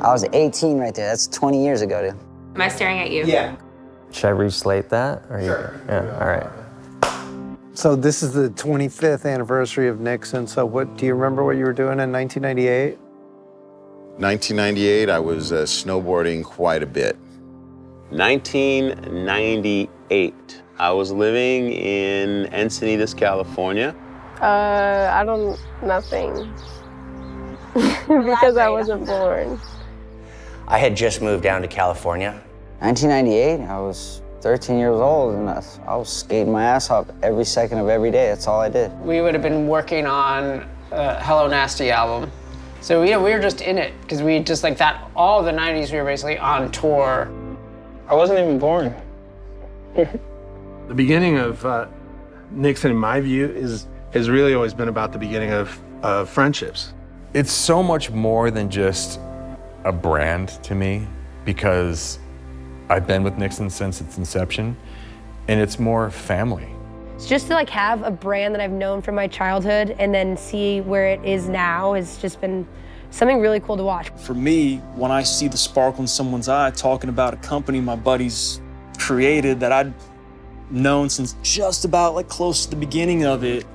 I was 18 right there. That's 20 years ago, dude. Am I staring at you? Yeah. Should I reslate that? Or Sure. Yeah, all right. So this is the 25th anniversary of Nixon. So do you remember what you were doing in 1998? 1998, I was snowboarding quite a bit. 1998, I was living in Encinitas, California. Nothing. Because I wasn't born. I had just moved down to California. 1998, I was 13 years old, and I was skating my ass off every second of every day. That's all I did. We would have been working on a Hello Nasty album. So we were just in it, because we just like that, all the 90s we were basically on tour. I wasn't even born. The beginning of Nixon, in my view, has really always been about the beginning of friendships. It's so much more than just a brand to me, because I've been with Nixon since its inception, and it's more family. It's just to like have a brand that I've known from my childhood and then see where it is now has just been something really cool to watch. For me, when I see the sparkle in someone's eye talking about a company my buddies created that I'd known since just about like close to the beginning of it,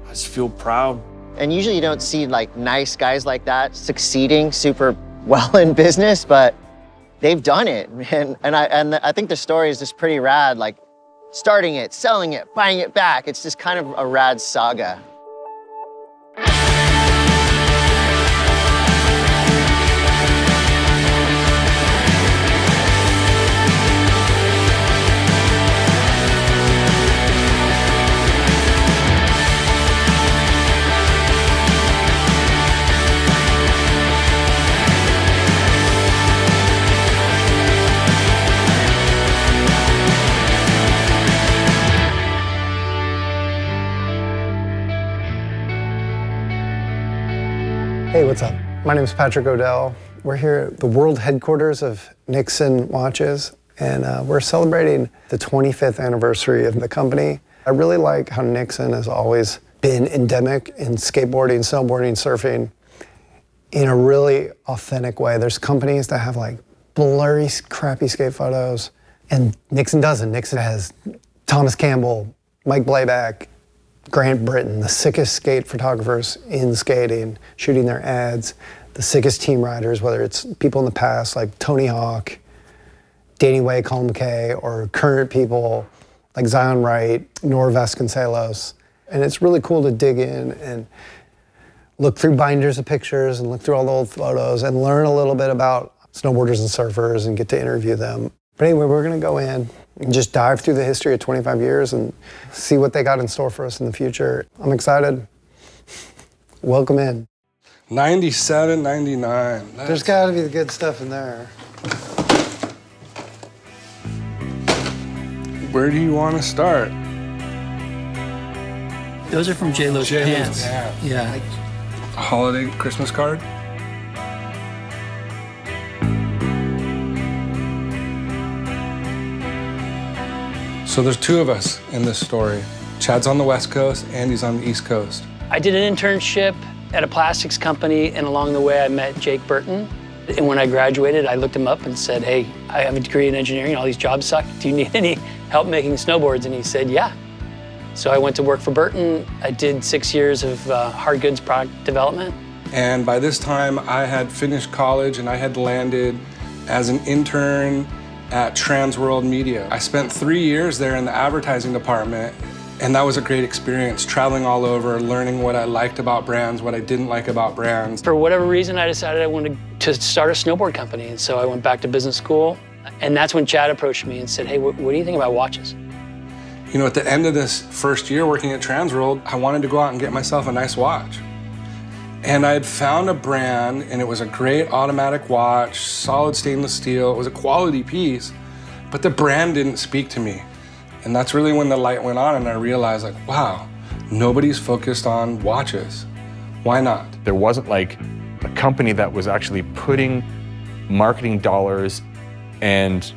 I just feel proud. And usually you don't see like nice guys like that succeeding super well in business, but they've done it. And I think the story is just pretty rad, like starting it, selling it, buying it back. It's just kind of a rad saga. Hey, what's up? My name is Patrick Odell. We're here at the world headquarters of Nixon Watches, and we're celebrating the 25th anniversary of the company. I really like how Nixon has always been endemic in skateboarding, snowboarding, surfing in a really authentic way. There's companies that have like blurry, crappy skate photos, and Nixon doesn't. Nixon has Thomas Campbell, Mike Blayback, Grant Britton, the sickest skate photographers in skating, shooting their ads, the sickest team riders, whether it's people in the past like Tony Hawk, Danny Way, Colin McKay, or current people like Zion Wright, Nora Vasconcellos. And it's really cool to dig in and look through binders of pictures and look through all the old photos and learn a little bit about snowboarders and surfers and get to interview them. But anyway, we're gonna go in and just dive through the history of 25 years and see what they got in store for us in the future. I'm excited. Welcome in. 97, 99. There's gotta be the good stuff in there. Where do you want to start? Those are from J-Lo's pants. Yeah. A holiday Christmas card? So there's two of us in this story. Chad's on the West Coast, Andy's on the East Coast. I did an internship at a plastics company, and along the way I met Jake Burton. And when I graduated, I looked him up and said, hey, I have a degree in engineering, all these jobs suck. Do you need any help making snowboards? And he said, yeah. So I went to work for Burton. I did 6 years of hard goods product development. And by this time, I had finished college and I had landed as an intern at Transworld Media. I spent 3 years there in the advertising department, and that was a great experience, traveling all over, learning what I liked about brands, what I didn't like about brands. For whatever reason, I decided I wanted to start a snowboard company, and so I went back to business school, and that's when Chad approached me and said, hey, what do you think about watches? You know, at the end of this first year working at Transworld, I wanted to go out and get myself a nice watch. And I had found a brand, and it was a great automatic watch, solid stainless steel. It was a quality piece, but the brand didn't speak to me. And that's really when the light went on, and I realized, like, wow, nobody's focused on watches. Why not? There wasn't like a company that was actually putting marketing dollars and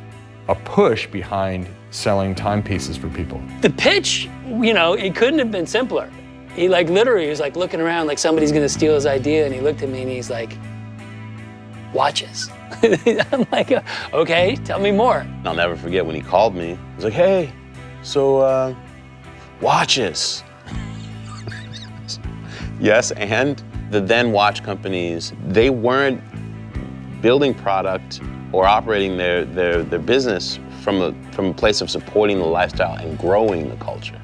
a push behind selling timepieces for people. The pitch, you know, it couldn't have been simpler. He literally was like looking around like somebody's gonna steal his idea, and he looked at me and he's like, watches. I'm like, okay, tell me more. I'll never forget when he called me. He was like, hey, so watches. Yes, and the then watch companies, they weren't building product or operating their business from a place of supporting the lifestyle and growing the culture.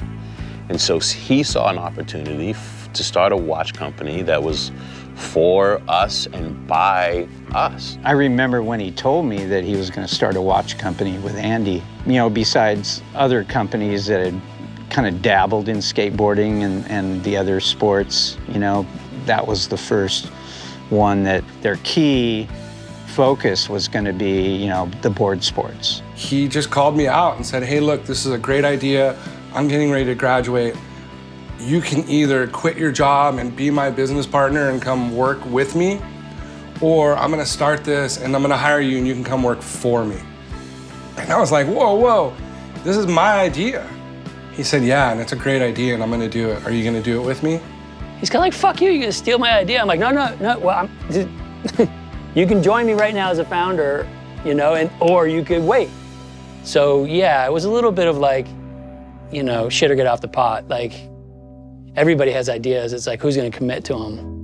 And so he saw an opportunity to start a watch company that was for us and by us. I remember when he told me that he was going to start a watch company with Andy. You know, besides other companies that had kind of dabbled in skateboarding and the other sports, you know, that was the first one that their key focus was going to be, you know, the board sports. He just called me out and said, hey, look, this is a great idea. I'm getting ready to graduate. You can either quit your job and be my business partner and come work with me, or I'm gonna start this and I'm gonna hire you and you can come work for me. And I was like, whoa, this is my idea. He said, yeah, and it's a great idea and I'm gonna do it. Are you gonna do it with me? He's kind of like, fuck you, you're gonna steal my idea. I'm like, no, well, you can join me right now as a founder, you know, or you could wait. So yeah, it was a little bit of like, you know, shit or get off the pot. Like, everybody has ideas. It's like, who's gonna commit to them?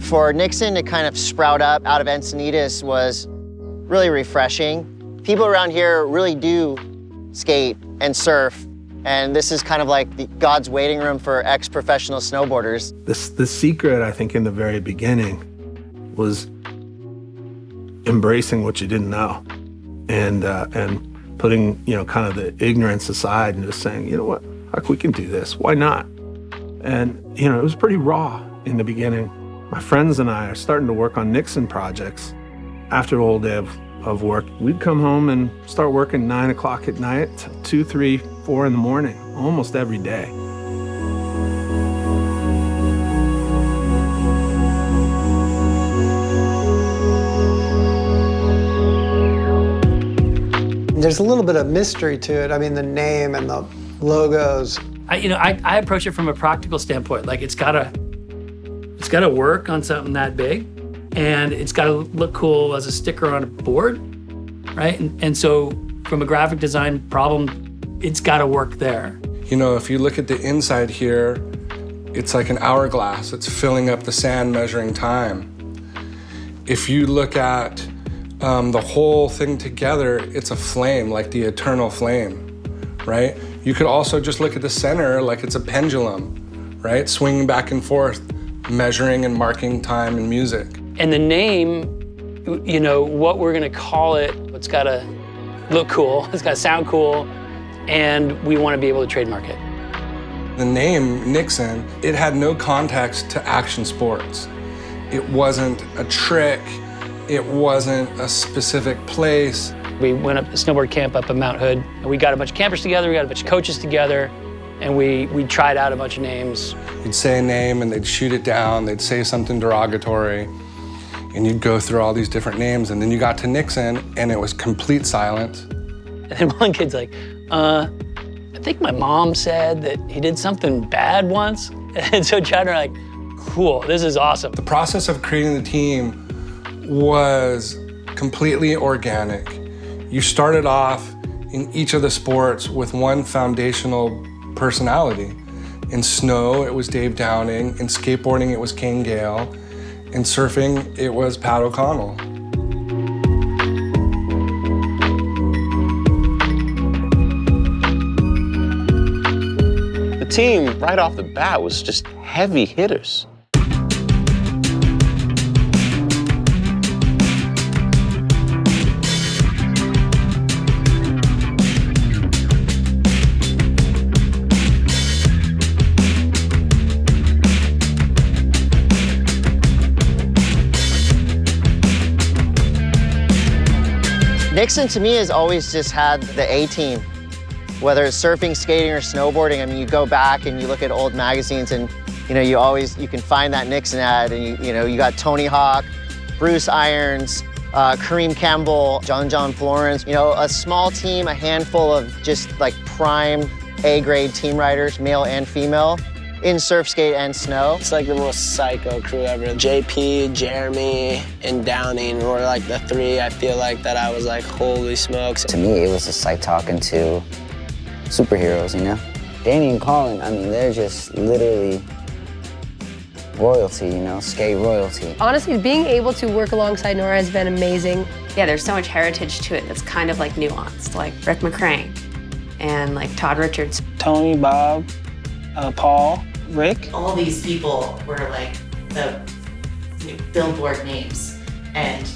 For Nixon to kind of sprout up out of Encinitas was really refreshing. People around here really do skate and surf, and this is kind of like God's waiting room for ex-professional snowboarders. The secret, I think, in the very beginning was embracing what you didn't know and putting, you know, kind of the ignorance aside and just saying, you know what, heck, we can do this. Why not? And, you know, it was pretty raw in the beginning. My friends and I are starting to work on Nixon projects. After a whole day of work, we'd come home and start working 9 o'clock at night, 2, 3, 4 in the morning, almost every day. There's a little bit of mystery to it. I mean, the name and the logos. I approach it from a practical standpoint. Like, it's gotta work on something that big, and it's gotta look cool as a sticker on a board, right? And so from a graphic design problem, it's gotta work there. You know, if you look at the inside here, it's like an hourglass. It's filling up the sand, measuring time. If you look at the whole thing together, it's a flame, like the eternal flame, right? You could also just look at the center like it's a pendulum, right? Swinging back and forth, measuring and marking time and music. And the name, you know, what we're gonna call it, it's gotta look cool, it's gotta sound cool, and we wanna be able to trademark it. The name Nixon, it had no context to action sports. It wasn't a trick. It wasn't a specific place. We went up to snowboard camp up in Mount Hood, and we got a bunch of campers together, we got a bunch of coaches together, and we tried out a bunch of names. You'd say a name and they'd shoot it down, they'd say something derogatory, and you'd go through all these different names, and then you got to Nixon, and it was complete silence. And then one kid's like, I think my mom said that he did something bad once. And so Chad and I are like, cool, this is awesome. The process of creating the team was completely organic. You started off in each of the sports with one foundational personality. In snow, it was Dave Downing. In skateboarding, it was Kane Gale. In surfing, it was Pat O'Connell. The team, right off the bat, was just heavy hitters. Nixon, to me, has always just had the A-team. Whether it's surfing, skating, or snowboarding, I mean, you go back and you look at old magazines and, you know, you can find that Nixon ad and, you know, you got Tony Hawk, Bruce Irons, Kareem Campbell, John Florence, you know, a small team, a handful of just like prime A-grade team riders, male and female. in surf, skate, and snow. It's like the most psycho crew ever. JP, Jeremy, and Downing were like the three I feel like that I was like, holy smokes. To me, it was just like talking to superheroes, you know? Danny and Colin, I mean, they're just literally royalty, you know, skate royalty. Honestly, being able to work alongside Nora has been amazing. Yeah, there's so much heritage to it that's kind of like nuanced, like Rick McCrane and like Todd Richards. Tony, Bob, Paul, Rick. All these people were like the Billboard names. And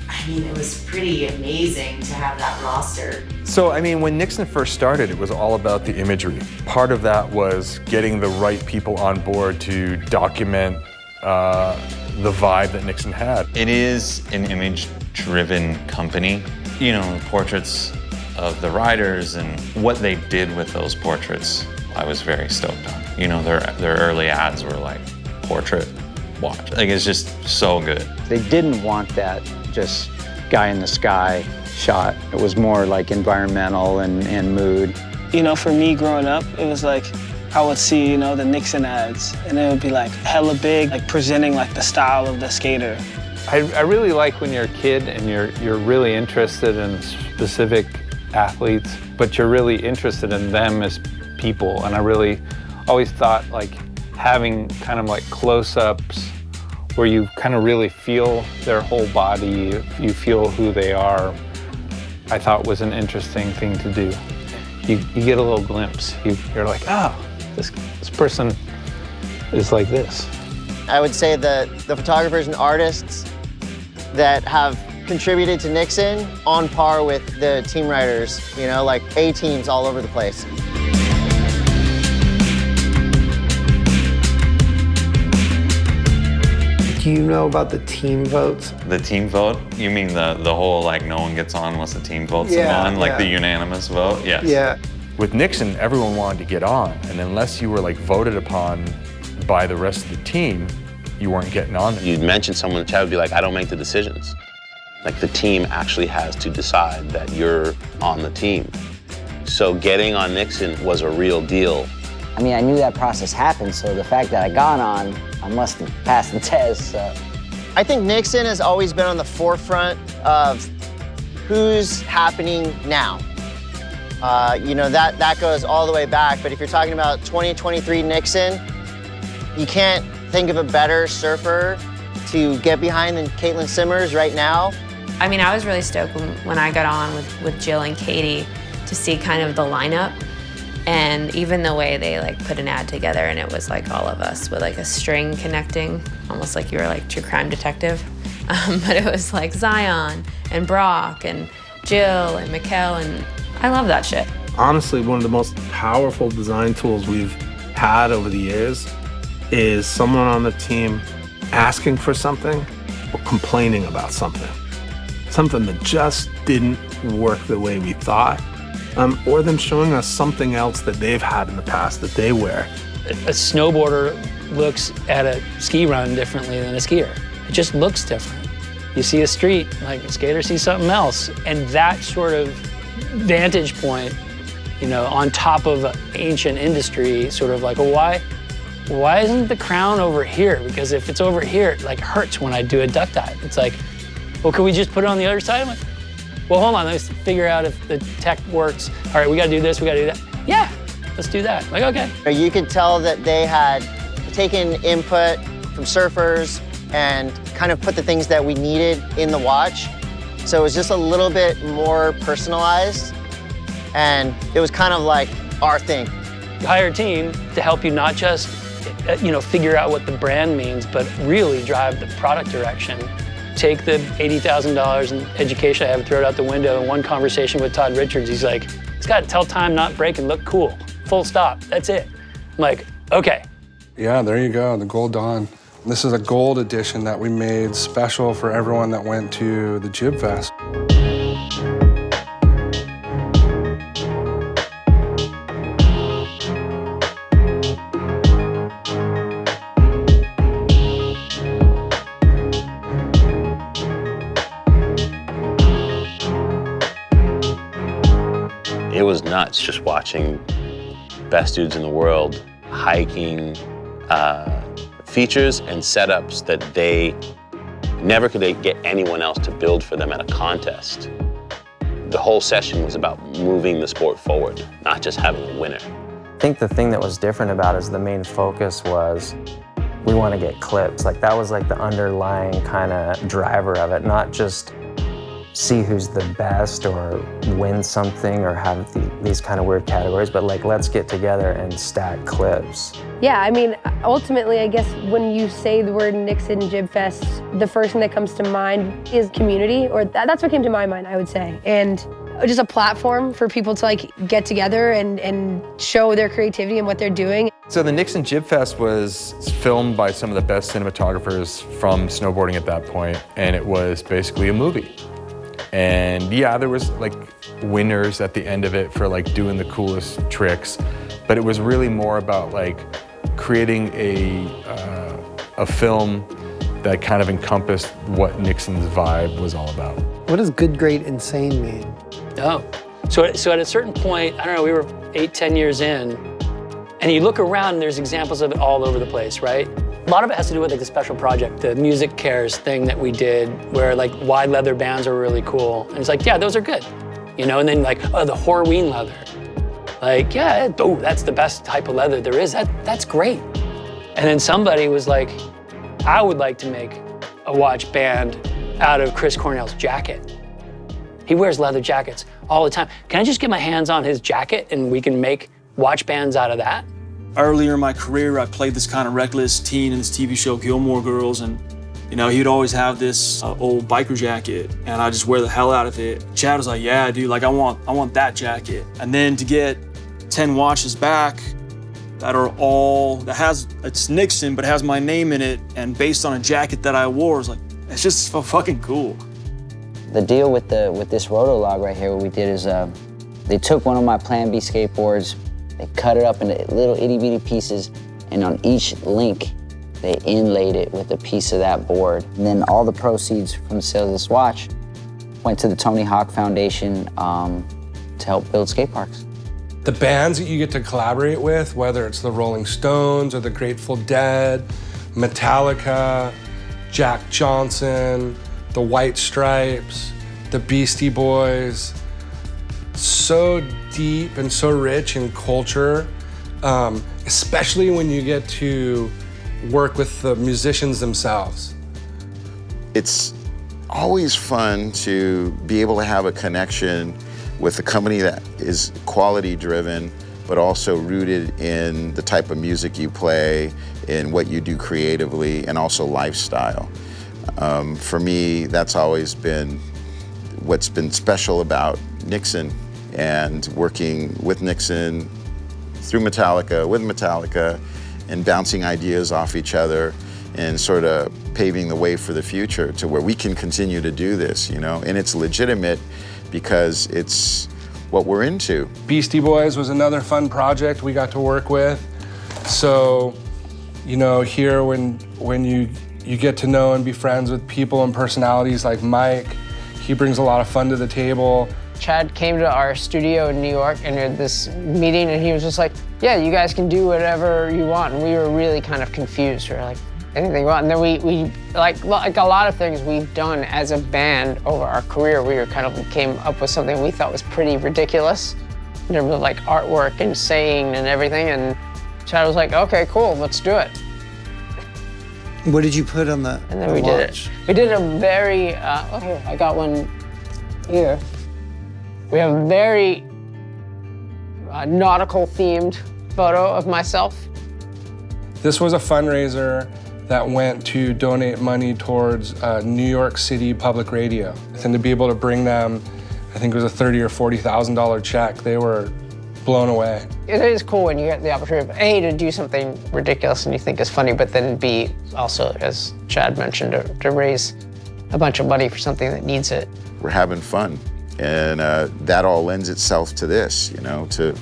I mean, it was pretty amazing to have that roster. So, I mean, when Nixon first started, it was all about the imagery. Part of that was getting the right people on board to document the vibe that Nixon had. It is an image-driven company. You know, portraits of the riders and what they did with those portraits, I was very stoked on. You know, their early ads were like, portrait watch. Like, it's just so good. They didn't want that just guy in the sky shot. It was more like environmental and mood. You know, for me growing up, it was like, I would see, you know, the Nixon ads, and it would be like hella big, like presenting like the style of the skater. I really like when you're a kid and you're really interested in specific athletes, but you're really interested in them as people. And I really always thought like having kind of like close-ups where you kind of really feel their whole body, you feel who they are, I thought was an interesting thing to do. You get a little glimpse. You're like, oh, this person is like this. I would say the photographers and artists that have contributed to Nixon on par with the team writers, you know, like A-teams all over the place. Do you know about the team votes? The team vote? You mean the whole like no one gets on unless the team votes someone? Like the unanimous vote? Yes. Yeah. With Nixon, everyone wanted to get on, and unless you were like voted upon by the rest of the team, you weren't getting on. You'd mention someone in the chat would be like, I don't make the decisions. Like the team actually has to decide that you're on the team. So getting on Nixon was a real deal. I mean, I knew that process happened, so the fact that I got on, I must have passed the test, so. I think Nixon has always been on the forefront of who's happening now. You know, that goes all the way back, but if you're talking about 2023 Nixon, you can't think of a better surfer to get behind than Caity Simmers right now. I mean, I was really stoked when I got on with Jill and Caity to see kind of the lineup. And even the way they like put an ad together and it was like all of us with like a string connecting, almost like you were like true crime detective. But it was like Zion and Brock and Jill and Mikkel, and I love that shit. Honestly, one of the most powerful design tools we've had over the years is someone on the team asking for something or complaining about something. Something that just didn't work the way we thought. Or them showing us something else that they've had in the past that they wear. A snowboarder looks at a ski run differently than a skier. It just looks different. You see a street, like a skater sees something else, and that sort of vantage point, you know, on top of an ancient industry, sort of like, well, why isn't the crown over here? Because if it's over here, it like hurts when I do a duck dive. It's like, well, can we just put it on the other side? I'm like, well, hold on, let's figure out if the tech works. All right, we gotta do this, we gotta do that. Yeah, let's do that. Like, okay. You could tell that they had taken input from surfers and kind of put the things that we needed in the watch. So it was just a little bit more personalized, and it was kind of like our thing. Hire a team to help you not just, you know, figure out what the brand means, but really drive the product direction. Take the $80,000 in education I have, throw it out the window. In one conversation with Todd Richards, he's like, it's got to tell time, not break, and look cool. Full stop, that's it. I'm like, okay. Yeah, there you go, the Gold Dawn. This is a gold edition that we made special for everyone that went to the Jib Fest. It was nuts just watching best dudes in the world hiking features and setups that they never could get anyone else to build for them at a contest. The whole session was about moving the sport forward, not just having a winner. I think the thing that was different about it is the main focus was we want to get clips. Like that was like the underlying kind of driver of it, not just see who's the best or win something or have these kind of weird categories, but like let's get together and stack clips. Yeah, I mean, ultimately, I guess when you say the word Nixon Jib Fest, the first thing that comes to mind is community, or that's what came to my mind, I would say. And just a platform for people to like get together and show their creativity and what they're doing. So the Nixon Jib Fest was filmed by some of the best cinematographers from snowboarding at that point, and it was basically a movie. And yeah, there was like winners at the end of it for like doing the coolest tricks, but it was really more about like creating a film that kind of encompassed what Nixon's vibe was all about. What does good, great, insane mean? Oh, so at a certain point, I don't know, we were 8-10 years in, and you look around and there's examples of it all over the place, right? A lot of it has to do with like the special project, the Music Cares thing that we did, where like wide leather bands are really cool. And it's like, yeah, those are good. You know, and then like, oh, the Horween leather. Like, yeah, oh, that's the best type of leather there is. That's great. And then somebody was like, I would like to make a watch band out of Chris Cornell's jacket. He wears leather jackets all the time. Can I just get my hands on his jacket and we can make watch bands out of that? Earlier in my career, I played this kind of reckless teen in this TV show, Gilmore Girls, and you know, he'd always have this old biker jacket, and I just wear the hell out of it. Chad was like, yeah, dude, like I want that jacket. And then to get 10 watches back that are all, it's Nixon, but it has my name in it, and based on a jacket that I wore, it's like, it's just so fucking cool. The deal with this Rotolog right here, what we did is they took one of my Plan B skateboards, they cut it up into little itty bitty pieces, and on each link, they inlaid it with a piece of that board. And then all the proceeds from the sale of this watch went to the Tony Hawk Foundation to help build skate parks. The bands that you get to collaborate with, whether it's the Rolling Stones or the Grateful Dead, Metallica, Jack Johnson, the White Stripes, the Beastie Boys, so deep and so rich in culture, especially when you get to work with the musicians themselves. It's always fun to be able to have a connection with a company that is quality driven, but also rooted in the type of music you play, in what you do creatively, and also lifestyle. For me, that's always been what's been special about Nixon, and working with Nixon through Metallica, with Metallica, and bouncing ideas off each other and sort of paving the way for the future to where we can continue to do this, you know? And it's legitimate because it's what we're into. Beastie Boys was another fun project we got to work with. So, you know, here when you get to know and be friends with people and personalities like Mike, he brings a lot of fun to the table. Chad came to our studio in New York and had this meeting, and he was just like, yeah, you guys can do whatever you want. And we were really kind of confused. We were like, anything you want? And then we like a lot of things we've done as a band over our career, we were kind of came up with something we thought was pretty ridiculous in terms of like artwork and saying and everything. And Chad was like, okay, cool, let's do it. What did you put on the And then we did it. We did a very, oh here, I got one here. We have a very nautical themed photo of myself. This was a fundraiser that went to donate money towards New York City Public Radio. And to be able to bring them, I think it was a $30,000 or $40,000 check, they were blown away. It is cool when you get the opportunity of A, to do something ridiculous and you think is funny, but then B, also, as Chad mentioned, to raise a bunch of money for something that needs it. We're having fun. And that all lends itself to this, you know, to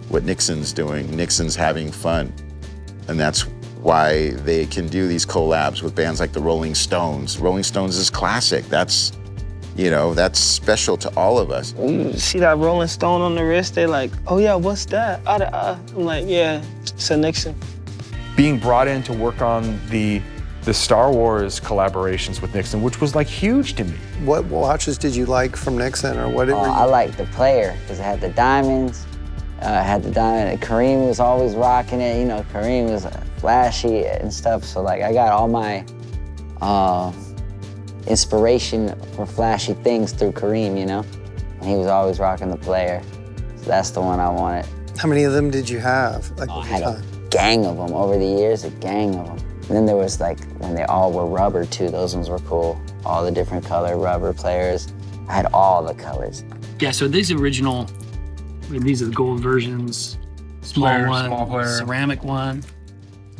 what Nixon's doing. Nixon's having fun. And that's why they can do these collabs with bands like the Rolling Stones. Rolling Stones is classic. That's You know, that's special to all of us. You see that Rolling Stone on the wrist, they're like, oh yeah, what's that? I'm like, yeah, it's a Nixon. Being brought in to work on the Star Wars collaborations with Nixon, which was like huge to me. What watches did you like from Nixon, or what did you... I liked the player, because it had the diamonds. Kareem was always rocking it. You know, Kareem was flashy and stuff. So like, I got all my inspiration for flashy things through Kareem, you know? And he was always rocking the player. So that's the one I wanted. How many of them did you have? Like, I had a gang of them over the years, a gang of them. And then there was like, when they all were rubber too, those ones were cool. All the different color rubber players. I had all the colors. Yeah, so these original, these are the gold versions. Small one, ceramic one.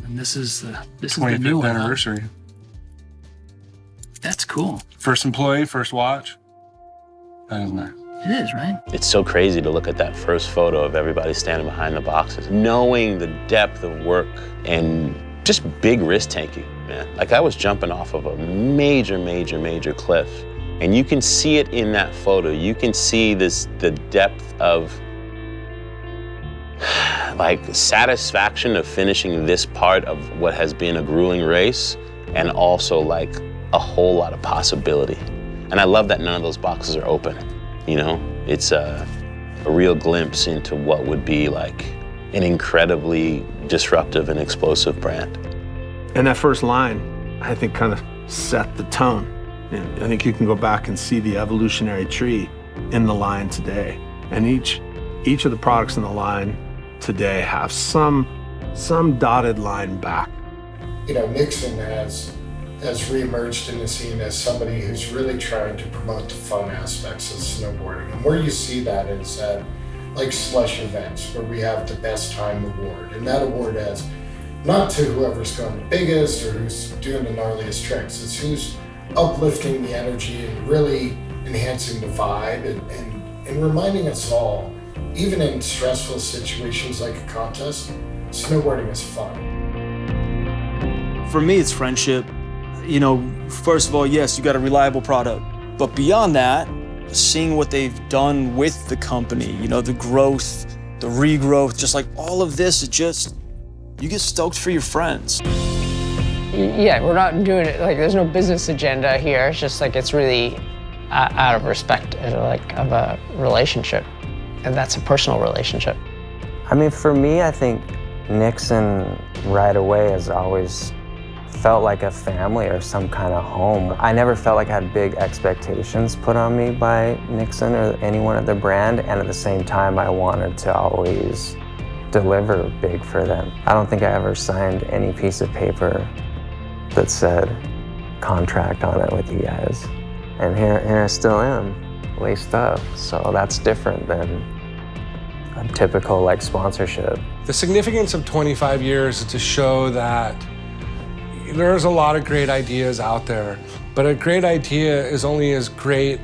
And this is the new one. 25th anniversary. That's cool. First employee, first watch. That is nice. It is, right? It's so crazy to look at that first photo of everybody standing behind the boxes, knowing the depth of work and just big risk taking, man. Like I was jumping off of a major, major, major cliff. And you can see it in that photo. You can see the depth of like satisfaction of finishing this part of what has been a grueling race, and also like a whole lot of possibility. And I love that none of those boxes are open, you know? It's a real glimpse into what would be like an incredibly disruptive and explosive brand. And that first line, I think, kind of set the tone. And I think you can go back and see the evolutionary tree in the line today. And each of the products in the line today have some dotted line back. You know, Nixon has reemerged in the scene as somebody who's really trying to promote the fun aspects of snowboarding. And where you see that is at like slush events where we have the best time award. And that award has not to whoever's going the biggest or who's doing the gnarliest tricks. It's who's uplifting the energy and really enhancing the vibe and reminding us all, even in stressful situations like a contest, snowboarding is fun. For me, it's friendship. You know, first of all, yes, you got a reliable product. But beyond that, seeing what they've done with the company, you know, the growth, the regrowth, just like all of this, it just, you get stoked for your friends. Yeah, we're not doing it, like there's no business agenda here. It's just like, it's really out of respect, like of a relationship. And that's a personal relationship. I mean, for me, I think Nixon right away has always felt like a family or some kind of home. I never felt like I had big expectations put on me by Nixon or anyone at the brand, and at the same time, I wanted to always deliver big for them. I don't think I ever signed any piece of paper that said contract on it with you guys. And here I still am, laced up. So that's different than a typical like sponsorship. The significance of 25 years is to show that there's a lot of great ideas out there, but a great idea is only as great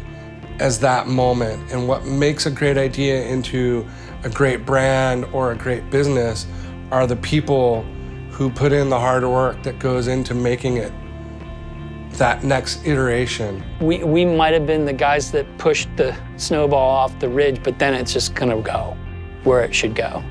as that moment. And what makes a great idea into a great brand or a great business are the people who put in the hard work that goes into making it that next iteration. We might have been the guys that pushed the snowball off the ridge, but then it's just gonna go where it should go.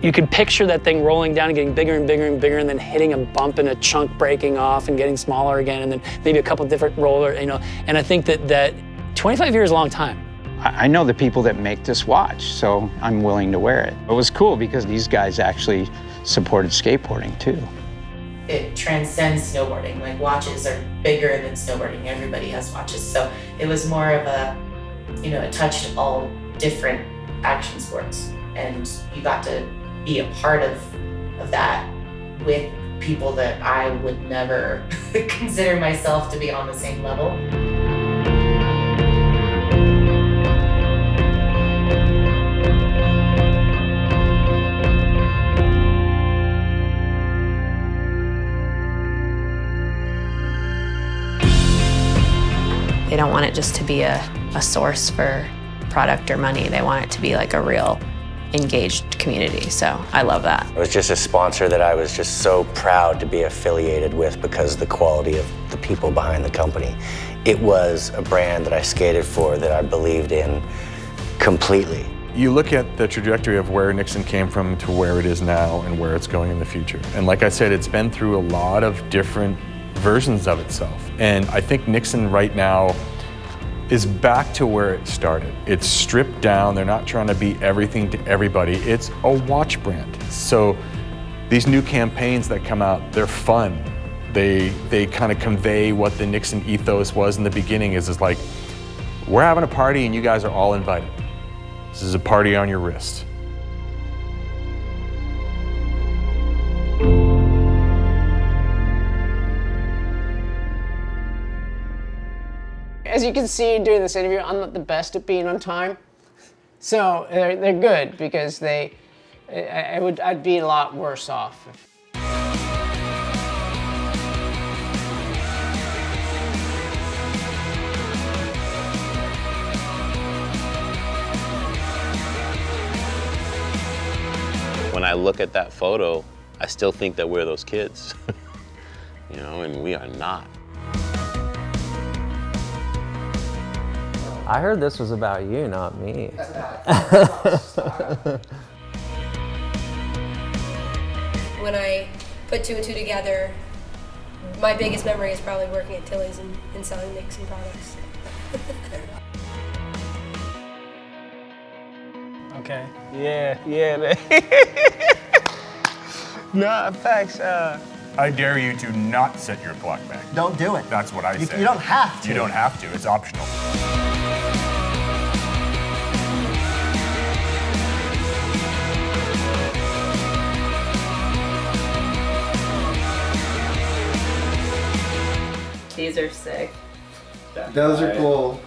You could picture that thing rolling down and getting bigger and bigger and bigger, and then hitting a bump and a chunk breaking off and getting smaller again, and then maybe a couple different roller, you know. And I think that 25 years is a long time. I know the people that make this watch, so I'm willing to wear it. It was cool because these guys actually supported skateboarding too. It transcends snowboarding. Like watches are bigger than snowboarding. Everybody has watches. So it was more of a, you know, it touched all different action sports. And you got to be a part of that with people that I would never consider myself to be on the same level. They don't want it just to be a source for product or money. They want it to be like a real engaged community. So I love that. It was just a sponsor that I was just so proud to be affiliated with because of the quality of the people behind the company. It was a brand that I skated for, that I believed in completely. You look at the trajectory of where Nixon came from to where it is now and where it's going in the future. And like I said, it's been through a lot of different versions of itself. And I think Nixon right now is back to where it started. It's stripped down. They're not trying to be everything to everybody. It's a watch brand. So these new campaigns that come out, they're fun. They kind of convey what the Nixon ethos was in the beginning, is like, we're having a party and you guys are all invited. This is a party on your wrist. As you can see during this interview, I'm not the best at being on time. So they're good because I'd be a lot worse off. When I look at that photo, I still think that we're those kids, you know, and we are not. I heard this was about you, not me. When I put 2 and 2 together, my biggest memory is probably working at Tilly's and selling Nixon products. Okay. Yeah. No, thanks. I dare you to not set your clock back. Don't do it. That's what I say. You don't have to. You don't have to. It's optional. These are sick. Those are cool.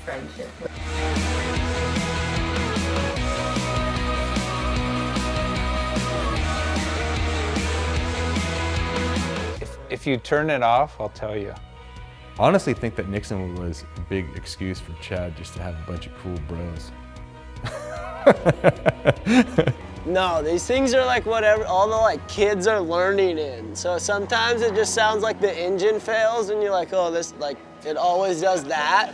Friendship. If you turn it off, I'll tell you. I honestly think that Nixon was a big excuse for Chad just to have a bunch of cool bros. No, these things are like whatever all the like kids are learning in. So sometimes it just sounds like the engine fails and you're like, oh, this like it always does that.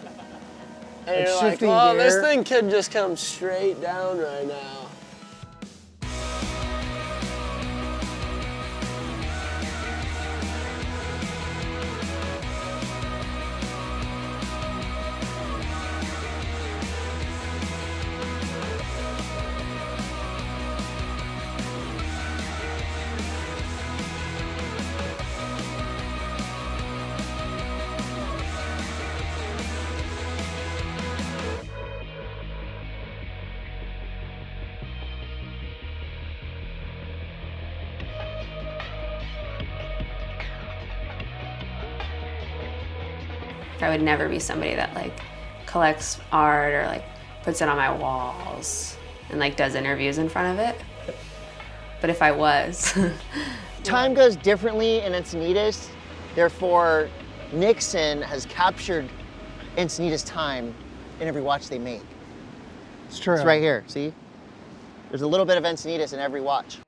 And Like you're like, shifting oh, this gear. thing could just come straight down right now. I would never be somebody that like collects art or like puts it on my walls and like does interviews in front of it. But if I was. Time goes differently in Encinitas, therefore Nixon has captured Encinitas time in every watch they make. It's true. It's right here, see? There's a little bit of Encinitas in every watch.